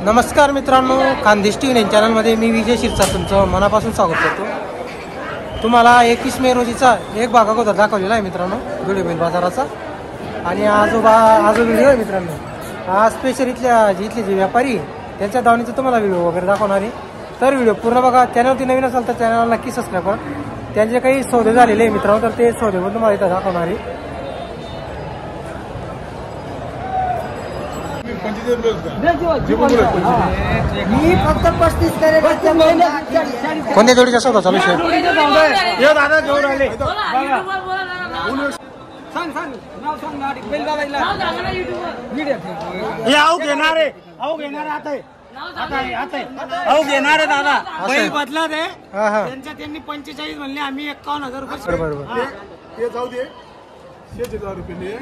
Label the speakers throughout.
Speaker 1: नमस्कार मित्रांनो, खानदेश टीव्ही चॅनलमध्ये मी विजय शिरसाट तुमचं मनापासून स्वागत करतो। तुम्हाला 21 मे रोजीचा एक भाग अगोदर दाखवलेला आहे मित्रांनो व्हिडिओ बैल बाजाराचा। आणि आजो व्हिडिओ आहे मित्रांनो, आज स्पेशल इथले जे व्यापारी त्यांच्या दावणीचा तुम्हाला व्हिडिओ वगैरे दाखवणार आहे। तर व्हिडिओ पूर्ण बघा। चॅनलवरती नवीन असाल तर चॅनलला नक्की सबस्क्राईब करा। त्यांचे काही सौदे झालेले आहे मित्रांनो, तर ते सौदे पण तुम्हाला इथं दाखवणार आहे।
Speaker 2: मी फक्त 35 करे।
Speaker 1: कोणत्या जोडीचा सौदा चालू आहे?
Speaker 2: यो दादा घेऊन आले। सांग नाव सांग ना बैल बाबाईला। हे आऊ घेणार आता आऊ घेणार दादा। बैल बदला दे त्यांनी 45 म्हणले, आम्ही 51,000 रुपये।
Speaker 1: बरोबर
Speaker 3: ते जाऊ दे। 6,000 रुपये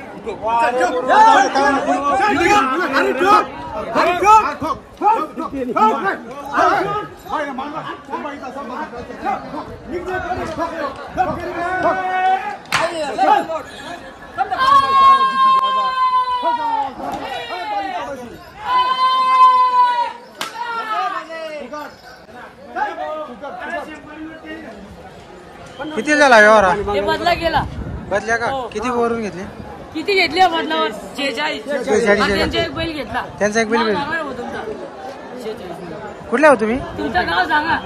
Speaker 1: किती झाला व्यवहार?
Speaker 4: बदला गेला।
Speaker 1: बदल्या का? किती वरून घेतले?
Speaker 4: किती घेतले बदलावर? 46। त्यांचा एक बैल घेतला।
Speaker 1: त्यांचा एक बैल कुठल्या हो तुम्ही?
Speaker 4: तुमचं नाव सांगा।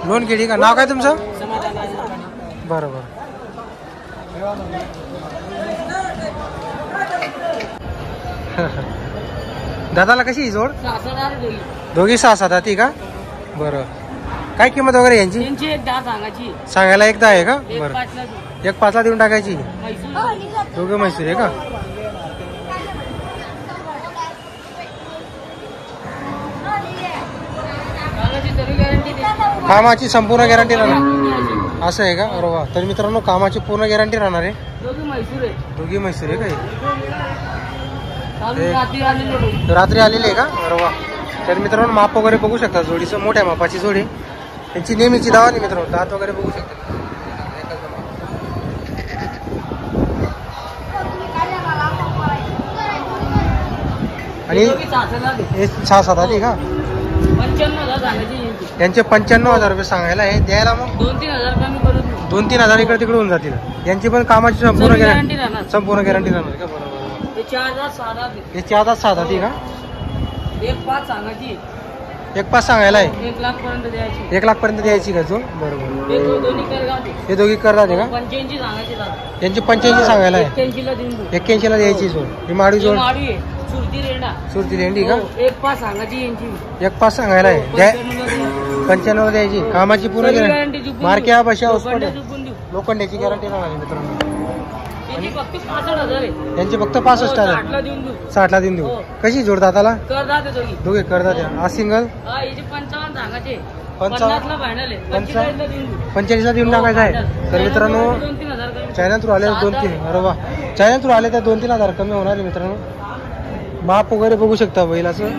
Speaker 1: लोन केली का? नाव काय तुमचं? बरोबर। दादाला कशी जोड? दोघी 6-7 हाती का? बरं। काय किंमत वगैरे यांची?
Speaker 4: एक 10 सांगायची।
Speaker 1: सांगायला एकदा आहे का? बरं, 1,5,000 देऊन टाकायची। दोघे म्हैसूर आहे का? कामाची संपूर्ण गॅरंटी राहणार असं आहे का? अरे वा। तर मित्रांनो, कामाची पूर्ण गॅरंटी राहणार आहे। दोघी म्हैसूर आहे का? रात्री आलेली आहे का? अरे वा। तर मित्रांनो, माप वगैरे बघू शकता जोडीचं, मोठ्या मापाची जोडी। त्यांची नेहमीची दावा नाही मित्रांनो, दात वगैरे बघू शकता। आणि 6-7 आली का?
Speaker 4: 95,000
Speaker 1: यांचे 95,000 रुपये सांगायला आहे। द्यायला मग
Speaker 4: 2-3,000 कमी करून
Speaker 1: 2-3,000 इकडे तिकडे होऊन जातील। यांची पण कामाची संपूर्ण गॅरंटी राहणार का? बरोबर। 4-7 आली का?
Speaker 4: 1,5,000 सांगायची।
Speaker 1: 1,5,000 सांगायला आहे।
Speaker 4: 1,00,000 पर्यंत द्यायची।
Speaker 1: 1,00,000 पर्यंत द्यायची का जोड? बरोबर। हे दोघी करतात का?
Speaker 4: 85 सांगायची।
Speaker 1: यांची 85 सांगायला आहे।
Speaker 4: 81ला देऊन देऊ।
Speaker 1: 81ला द्यायची जोड। ही माडी जोड सुरती रेंडी का?
Speaker 4: 1,500 सांगायची यांची।
Speaker 1: 1,500 सांगायला आहे। 95 द्यायची। कामाची पूर्ण गॅरंटी। मार्क्या बशा लोखंडाची गॅरंटी राहणार मित्रांनो।
Speaker 4: फक्त 65,000 आहे।
Speaker 1: यांची फक्त 65,000 60ला देऊन देऊ। कशी जोड दाताला? दोघे करतात हा सिंगल
Speaker 4: 55 सांगायचे।
Speaker 1: 45ला देऊन टाकायचं आहे। तर मित्रांनो, चायना थ्रू आले 2-3 अरे वा, चायना थ्रू आले तर 2-3,000 कमी होणार आहे मित्रांनो। माप वगैरे बघू शकता बैलाचं,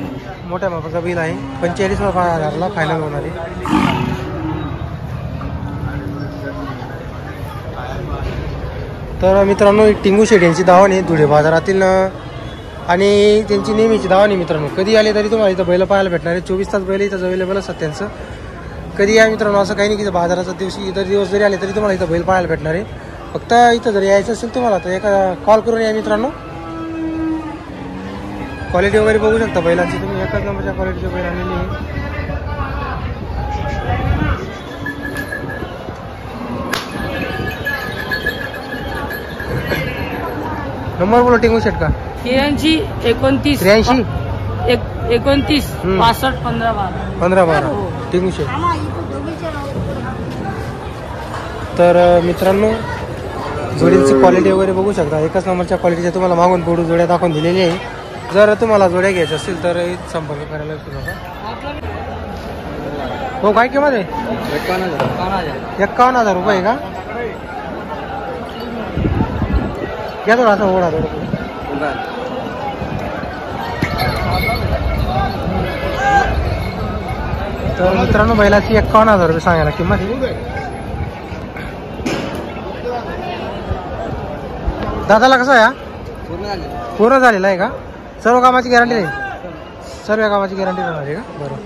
Speaker 1: मोठ्या मापाचा बैल आहे। 45,000ला फायनल होणार आहे। तर मित्रांनो, टिंगू शेट यांची दावा नाही धुळे बाजारातील, आणि त्यांची नेहमीची दावा नाही मित्रांनो। कधी आले तरी तुम्हाला इथं बैल पाहायला भेटणार आहे। 24 तास बैल इथं अवेलेबल असतात त्यांचं। कधी या मित्रांनो, असं काही नाही की बाजाराचा दिवशी इतर दिवस जरी आले तरी तुम्हाला इथं बैल पाहायला भेटणार आहे। फक्त इथं जर यायचं असेल तुम्हाला तर एका कॉल करून या मित्रांनो। क्वालिटी वगैरे बघू शकता बैलांची तुम्ही, एकाच नंबरच्या क्वालिटीचे बैल आलेली आहे। नंबर बोला टिंगू शेट का?
Speaker 4: 83 29
Speaker 1: 83
Speaker 4: 29 65 15
Speaker 1: टिंगू शेट। तर मित्रांनो, जोडींची क्वालिटी वगैरे बघू शकता, एकाच नंबरच्या क्वालिटीच्या तुम्हाला मागून पुढे जोड्या दाखवून दिलेली आहे। जर तुम्हाला जोड्या घ्यायच्या असतील तर संपर्क करायला विसरू नका। हो, काय किंमत आहे? 51,000 रुपये का? घ्या थोडा असं ओढा थोडं। तर मित्रांनो बैलाची 51,000 रुपये सांगायला किंमत आहे। दादाला कसं आहे हा? पूर्ण झालेला आहे का? सर्व कामाची गॅरंटी नाही? सर्व कामाची गॅरंटी राहणार आहे का? बरं,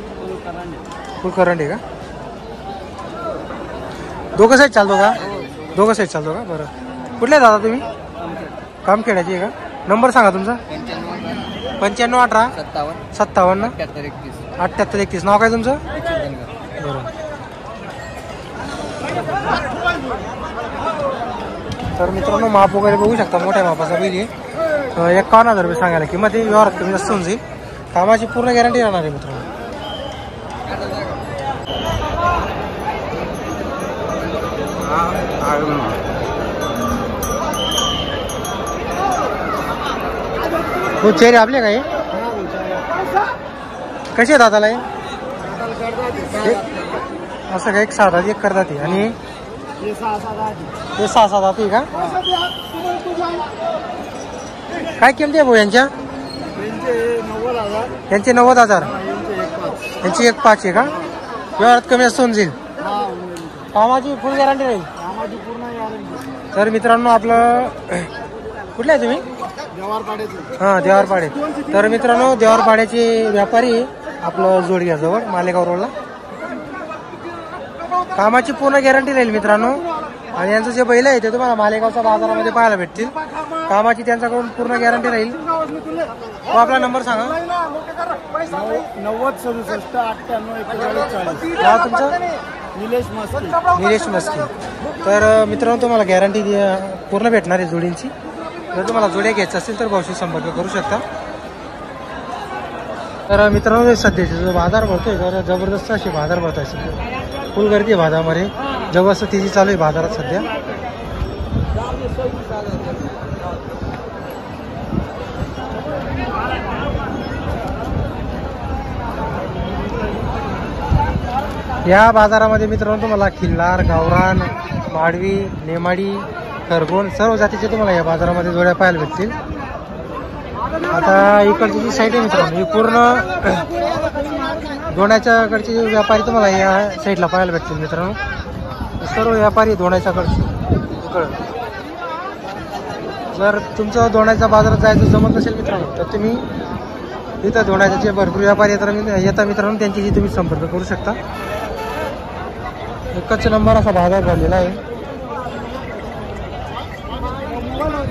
Speaker 1: फुल करंट आहे का? दोघं साईड चालतो का? दोघं साईड चालतो का? बरं. कुठले दादा तुम्ही? काम खेळायची आहे का? नंबर सांगा तुमचा. 9518 57 78 31. नाव काय तुमचं? बरं. तर मित्रांनो माप वगैरे बघू शकता, मोठ्या मापाचा बैल आहे. 51,000 रुपये सांगायला किंमत आहे. व्यवहारात कमी जास्त होऊन जाईल. कामाची पूर्ण गॅरंटी राहणार आहे मित्रांनो. हो चेहरे आपले काय कसे आहेत दादाला? असं का? एक 6 एक करतात आणि हे 6 जाती का? काय किंमत आहे भाऊ यांच्या? यांचे 90,000. यांची 1.5 आहे का? व्यवहारात कमी जास्त होऊन जाईल. कामाची फुल गॅरंटी राहील. तर मित्रांनो आपलं कुठलं आहे तुम्ही? हां देवारपाडे. तर मित्रांनो देवारपाड्याचे व्यापारी आपलं जोडग्याजवळ मालेगाव रोडला. कामाची पूर्ण गॅरंटी राहील मित्रांनो. आणि यांचं जे बैल आहे ते तुम्हाला मालेगावच्या बाजारामध्ये पाहायला भेटतील. कामाची त्यांच्याकडून पूर्ण गॅरंटी राहील. तो आपला नंबर सांगा.
Speaker 2: 90 67 98 41.
Speaker 1: नाव तुमचं? निलेश मस्के. तर मित्रांनो तुम्हाला गॅरंटी पूर्ण भेटणार आहे जोडींची. जर तुम्हाला जोड्या घ्यायचं असेल तर भाऊशी संपर्क करू शकता. तर मित्रांनो सध्याचे जो बाजार भरतोय तर जबरदस्त अशी बाजार भरत आहे सध्या. फुल गर्दी आहे बाजारामध्ये. जबरदस्त तेजी चालू आहे बाजारात सध्या. या बाजारामध्ये मित्रांनो तुम्हाला खिल्लार, गावरान, माडवी, नेमाडी, खरगोण सर्व जातीचे तुम्हाला या बाजारामध्ये जोड्या पाहायला भेटतील. आता इकडची जी साईड आहे मित्रांनो ही पूर्ण दोण्याच्याकडचे जे व्यापारी तुम्हाला या साईडला पाहायला भेटतील मित्रांनो. सर्व व्यापारी दोण्याच्याकडचे इकडं. जर तुमचं दोण्याच्या बाजारात जायचं जमत नसेल मित्रांनो तर तुम्ही इथं दोण्याचे जे भरपूर व्यापारी येतात मित्रांनो त्यांच्याशी तुम्ही संपर्क करू शकता. एकच नंबर असा बाजार भरलेला आहे.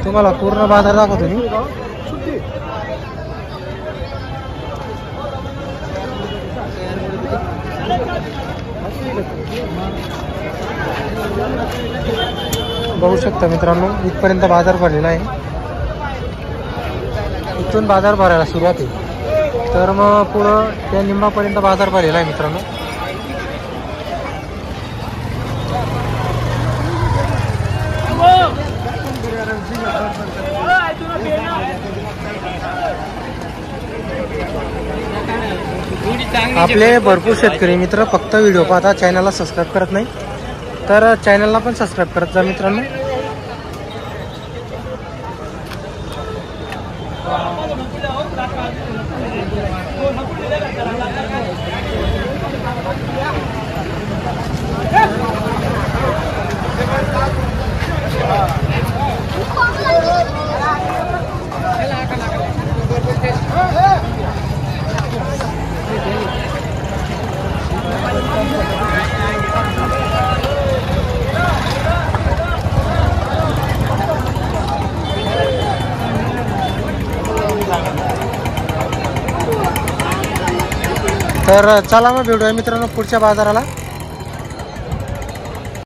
Speaker 1: तुम्हाला पूर्ण बाजार दाखवतो मी. बघू शकता मित्रांनो इथपर्यंत बाजार भरलेला आहे. इथून बाजार भरायला सुरुवात आहे तर मग पुढं त्या निंबापर्यंत बाजार भरलेला आहे मित्रांनो. आपले भरपूर शेतकरी मित्र फक्त व्हिडिओ पाहता, चॅनलला सबस्क्राईब करत नाही. तर चॅनलला पण सबस्क्राईब करत जा मित्रांनो. तर चला मग भेटूया मित्रांनो पुढच्या बाजाराला.